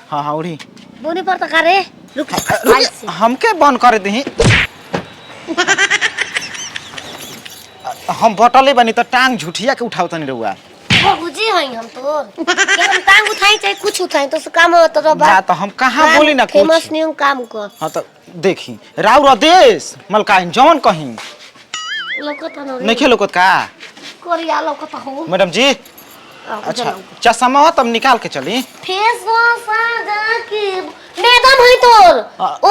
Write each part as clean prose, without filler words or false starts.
हाँ हाँ उड़ी बोनी पर तक रे रुक हमके बंद कर दी हम बटले बनी तो टांग झूठिया के उठाओ तनी रहुआ बुझी हई हम तोर कि हम टांग उठाई चाहे कुछ उठाई तो से काम होत तो जा तो हम कहां बोली ना कुछ फेमस नियम काम कर। हां तो देखी राउर देश मलकाइन जौन कहीं लोकत न नहीं खेलोकत का कोरिया लोकत हो मैडम जी। अच्छा चश्मा हो तब निकाल के चली फेस वॉश जा के मैडम है तोर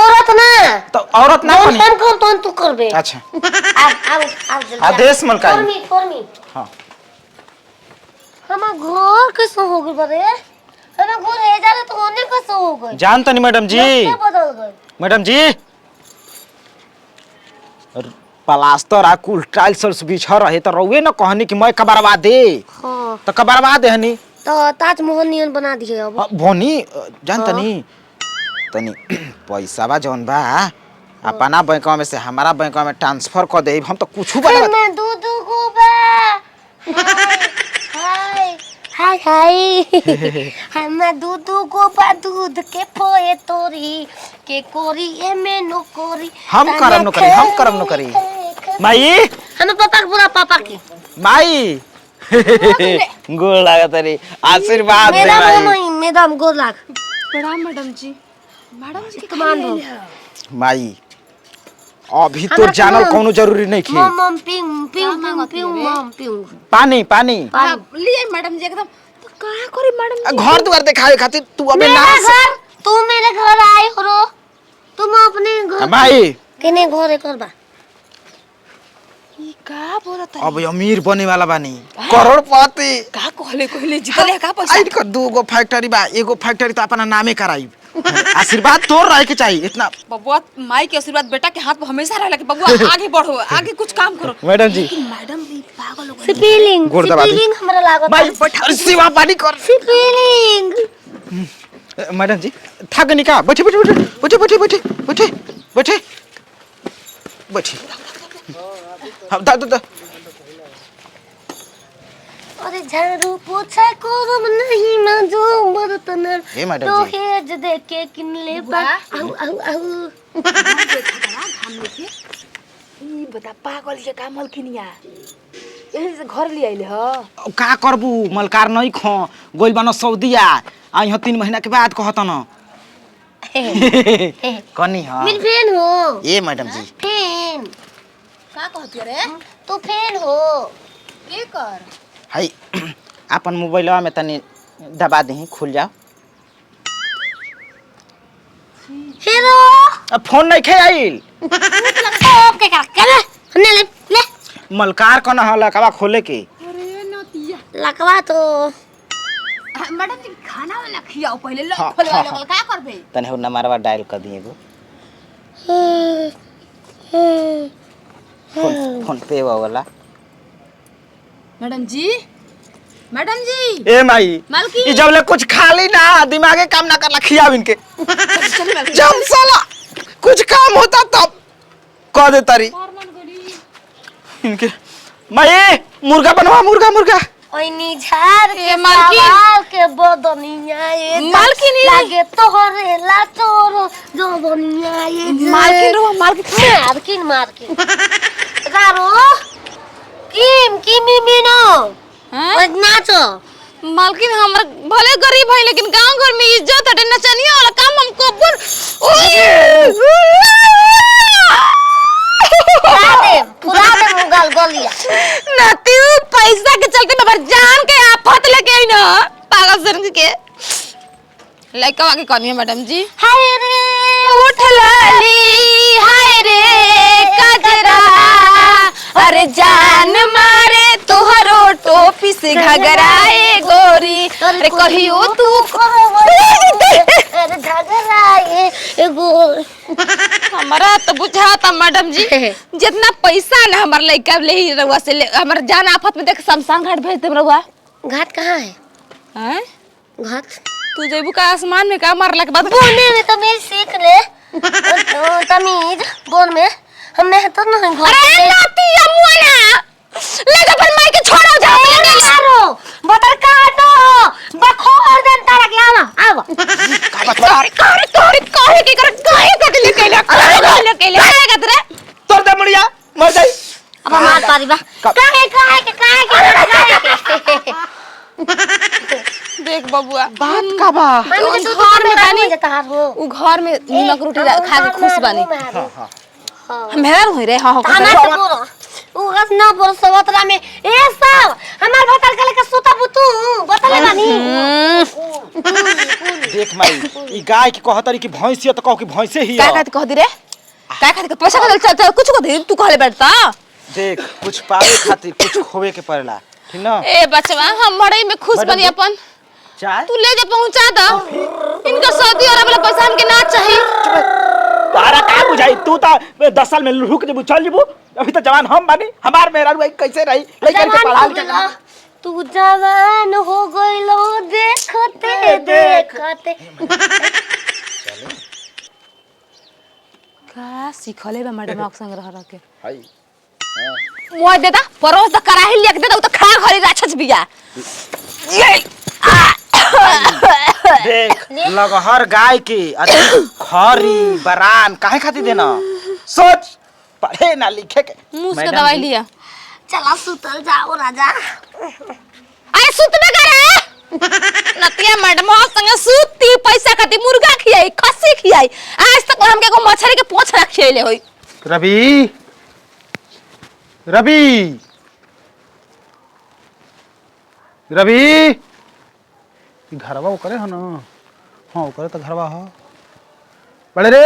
औरत ना तो औरत ना बनी हम कर तो तू करबे। अच्छा आ जल्दी आदेश मलकाइन फॉर्मी हां हम घर कैसे हो गए बरे हम घर ले जा रहे तो ओने कैसे हो गए जानता नहीं मैडम जी बदल गए मैडम जी प्लास्टर आ कुल टाइल्स बिछा रहे तो रउए न कहनी कि मैं कबरवा दे हां तो कबरवा दे हनी तो ताजमहल नियन बना दिए अब भोनी जानता नहीं तनी पैसा बा जौन बा अपना बैंकवा में से हमारा बैंकवा में ट्रांसफर कर दे हम तो कुछ बना मैं दूध को बा हाय हाय हम दूध को बा दूध के पोए तोरी के कोरी ए में नो कोरी हम करम नो करी हम करम नो करी माई हम पापा के पूरा पापा की माई गोड़ लागत रे आशीर्वाद दे माई मैडम गोड़ लाग प्रणाम मैडम जी के कमान हो माई अभी तो जानल कोनो जरूरी नहीं खे मम पिंग मम पिंग पानी पानी लिए मैडम जी एकदम तो का करी मैडम जी घर द्वार दिखावे खातिर तू अबे ना घर तू मेरे घर आए हो रो तुम अपने घर माई केने घर करबा ई का बोलत है अब अमीर बने वाला बानी करोड़पति का कहले जीतले का पैसा आइट कर दो गो फैक्ट्री बा एगो फैक्ट्री तो अपना नामे कराई आशीर्वाद तोर रहे के चाहिए इतना बबुआ माई के आशीर्वाद बेटा के हाथ में हमेशा रहला कि बबुआ आगे बढ़ो आगे कुछ काम करो मैडम जी मैडम भी पागल हो गई स्पेलिंग हमरा लागत भाई बैठा सेवा पानी कर स्पेलिंग मैडम जी थक निका बैठे बैठे बैठे बैठे बैठे बैठे बैठे बैठे हम दा अरे झाड़ू पोछा करम नहीं ना जो बर्तन हे मैडम तो जी हेज देके किन ले बा आउ आउ आउ हम लेके ई बता पागल के काम हलखिनिया एही से घर ले आइले ह का करबू मलकार नहीं खो गोइल बनो सऊदीया आ यहाँ 3 महीना के बाद कहत न कनी हां मेरी फैन हो ए मैडम जी फैन का कहती रे तू फैन हो के कर हाय अपन मोबाइलवा में तनी दबा दही खुल जाओ हेलो अब फोन नहीं खे आइल ओके कर हमने ले मलकार कौन हला कबा खोले के अरे नतिया लकवा तो मैडम जी खाना वाला खियाओ पहले लो हाँ, खोलवा हाँ, लगल का करबे तने हो नंबरवा डायल कर दिए गो फोन पे वाला मैडम जी ए माई मालकिन। ई जब ले कुछ खाली ना दिमागे काम ना करला खियाव इनके चल मालकिन जब साला कुछ काम होता तब कह दे तारी इनके माई मुर्गा बनवा मुर्गा ओइनी झार के मालकिन। सवाल के बदनिया ये मालकिन ये। लागे तोहरे ला तोरो जो बनिया ये मालकिन गारो किम मिनो हैं नाचो मालकिन हमर भले गरीब है लेकिन गांव घर में इज्जत है नचनिया वाला काम हमको पूरा दे मुगल गलिया नती पैसा के चलते मगर जान के आफत लेके आई ना पागल सन के लइका के कनिया मैडम जी हाय रे उठ लाली हाय रे कजरा अरे जान मारे तोहरो टोपी से घगराए गोरी अरे कहियो तू अरे झगड़ाए एगो हमारा तो बुझाता मैडम जी जितना पैसा ना हमार लइका ले ही रउआ से हमर जान आफत में देख शमशान घाट भेज देम रउआ घाट कहाँ है हैं घाट तू जेबू का आसमान में का मारला के बाद बोलने में तो मैं सीख ले तमीज बोल में हमने तो नहीं घर अरे नाती अमुना ले जा पर माई के छोड़ो जा मारो बटर काटो बखो देख बबुआ बात का बा माने के दूध घर में में बानी। जाता हार हो उ घर में नीमक रोटी खा के खुश बानी हां हम हैरान होई रे हां खाना से बोलो उ गस ना बोल सवतरा में ए सब हमार भतर के लेके सुता बुतू बतले बानी देख माई ई गाय की कहतरी की भैंसिया तो कहो की भैंसे ही का कह दी रे का खातिर पैसा का चल कुछ को दे तू कहले बैठता देख कुछ पावे खातिर कुछ खोवे के पड़ला ठीक ना ए बचवा हम मड़ई में खुश बनी अपन चाय तू ले जा पहुंचा द इनका शादी और वाला पैसा हमके ना चाहिए तारा का बुझाई तू तो 10 साल में रुक जेबू चल जेबू अभी तो जवान हम बानी हमार मेहरारू कैसे रही लेकर के पढ़ा लिखा तू जवान हो गइलो देखते देखते का सिखले बा मैडम संग रह के हाय मोय देता परोस द कराही लेके देता उ तो खा घरी राक्षस बिया ये देख लगहर गाय के खरी बरान काहे खातिर देना सोच पढ़े ना लिखे के मुंह से मैडम दवाई जी, लिया चला सुतल जाओ राजा अरे सुतबे करे नतिया मैडम संग सुती पैसा खातिर मुर्गा खियाई खस्सी खियाई आज तक हमके को मछली के पोछ रखिएले होई रवि रवि रवि ई घरवा करे ह ना हां करे तो घरवा ह बड़े रे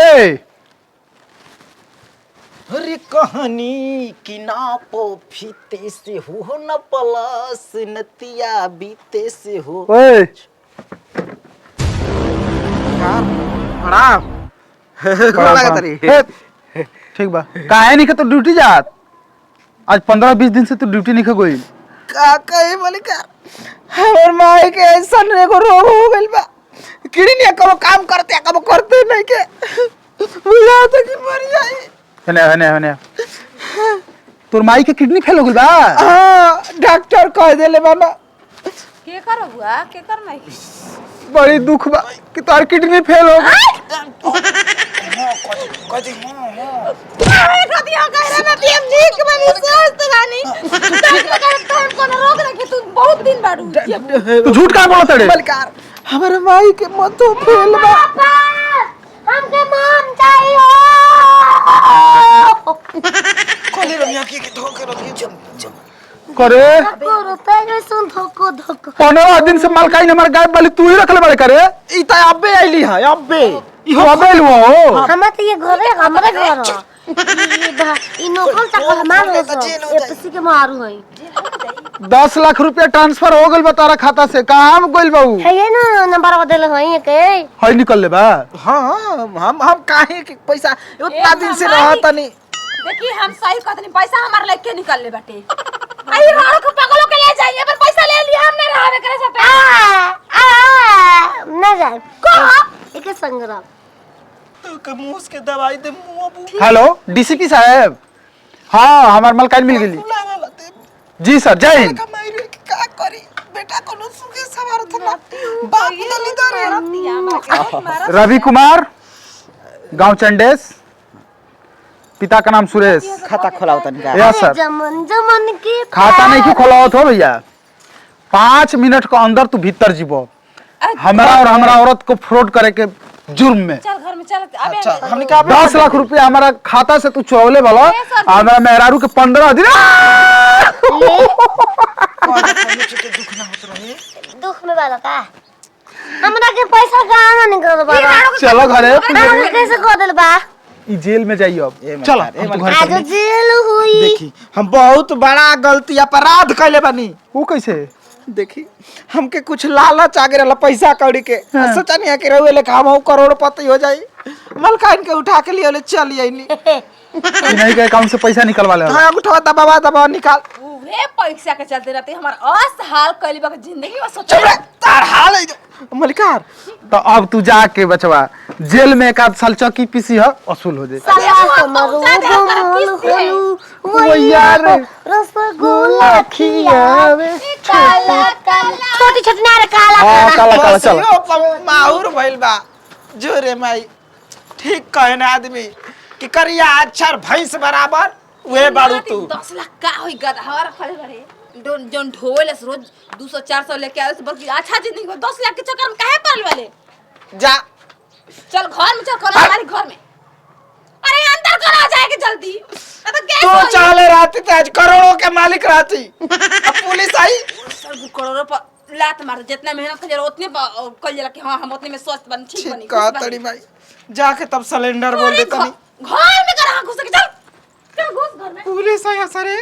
अरे कहानी की ना पो फीते से हो न पलस नतिया बीते से हो ओए प्रणाम गोर लागत रे हे, ठीक बा काहे नहीं तो ड्यूटी जात आज 15-20 दिन से तू ड्यूटी नहीं गई का कहे मलिका हमर माई के ऐसा एगो रोग हो गइल बा किड़ी ने कबो काम करते कबो करते नहीं के बुझा तो कि मर जाई हने तोर माई के किडनी फेल हो गइल बा हां डॉक्टर कह देले बाबा के कर हुआ के कर नहीं बड़ी दुख बा कि तोर किडनी फेल हो गई अरे कदिया कह रहा मैं पीएम जी के बनी सोच गानी डॉक्टर का फोन कोन रोक रखे तू बहुत दिन बाड़ू तू झूठ का बोलत रे मलकार हमर माई के मतो फेल बा हमके मम चाहिए कोले रमिया के धोके रखिए चुप करे करो तेरे सुन धोको धोको 15 दिन से मालकाई ने हमार गाय वाली तू ही रखले बड़े करे ई त अबे आइली है अबे इहो अबेल हो हम तो ये घरे हमरे घर हो ई नौकर चाकर हमार हो सब एपसी के मारू है 10 लाख रुपया ट्रांसफर हो गइल बा तारा खाता से कहां में गइल बाऊ है ये ना नंबर बदल है के हई निकल ले बा हां हम काहे के पैसा उतना दिन से रहत नहीं देखी हम सही कहतनी पैसा हमार लेके निकल ले बाटे आई राणो को पागलों के ले जाइए पर पैसा ले लिया हमने रहावे करे से ना जाए को एक संग्राम तो के मुंह के दवाई दे मुंह अबू हेलो डीसीपी साहब हाँ हमार मालकाई मिल गेली जी सर जय हिंद मायरे का करी बेटा कोनो सुखे सवार था बाप दली दरे रवि कुमार गांव चंडेस पिता का नाम सुरेश खाता खोलाओ तनिका यस सर जमन जमन के खाता नहीं क्यों खोलावत हो भैया 5 मिनट के अंदर तू भीतर जीवो हमारा और हमारा औरत को फ्रॉड करे के जुर्म में चल घर में चल अबे अच्छा हमने का 10 लाख रुपया हमारा खाता से तू चोले वाला हमारा मेहरारू के 15 दिन दुख ना होत रहे दुख में वाला का हमरा के पैसा गाना नहीं कर बाबा चलो घरे हम कैसे को दिल बा ई जेल में जाइए अब चलो हम तो घर आज जेल हुई देखी हम बहुत बड़ा गलती अपराध कैले बानी वो कैसे देखी हमके कुछ लालच आ गेला पैसा कौड़ी के सोचा नहीं है कि रहुए लेखा हम करोड़पति हो जाई मलकाइन के उठा के लिए ले चल आईनी नहीं के अकाउंट से पैसा निकलवा ले हां उठवा दबावा निकाल उहे पैसा के चलते रहते हमार असहाल कइली बा जिंदगी में सोच चुप रह तार हाल है मलिकार तो अब तू जाके बचवा जेल में 1 साल चौकी पीसी है वसूल हो जाए साला मरो गोमल होलू वो यार रसगुल्ला खियावे काला काला छोटी छोटी नारे काला हां काला काला चल माहुर भइल बा जोरे माई ठीक कहे ना आदमी कि करिया अक्षर भैंस बराबर वे बाड़ू तू 10 लाख का होई गधा हमारा खड़े बड़े जोन ढोले रोज 200-400 लेके आवे से बल्कि अच्छा जिंदगी को 10 लाख के चक्कर में काहे पड़ल वाले। जा चल घर में, चल करो हमारे घर में। अरे अंदर करो जाएगी जल्दी। अब तू गैस चाले रहती तो आज करोड़ों के मालिक रहती। अब पुलिस आई सर करोड़ों पर लात मार जितना मेहनत कर उतने कल जला कि हां हम उतने में स्वस्थ बन ठीक बनी। कहा तड़ी भाई जाके तब सिलेंडर बोल देता नहीं। घर में करा घुस के चल। चल घुस घर में। पुलिस आई सरे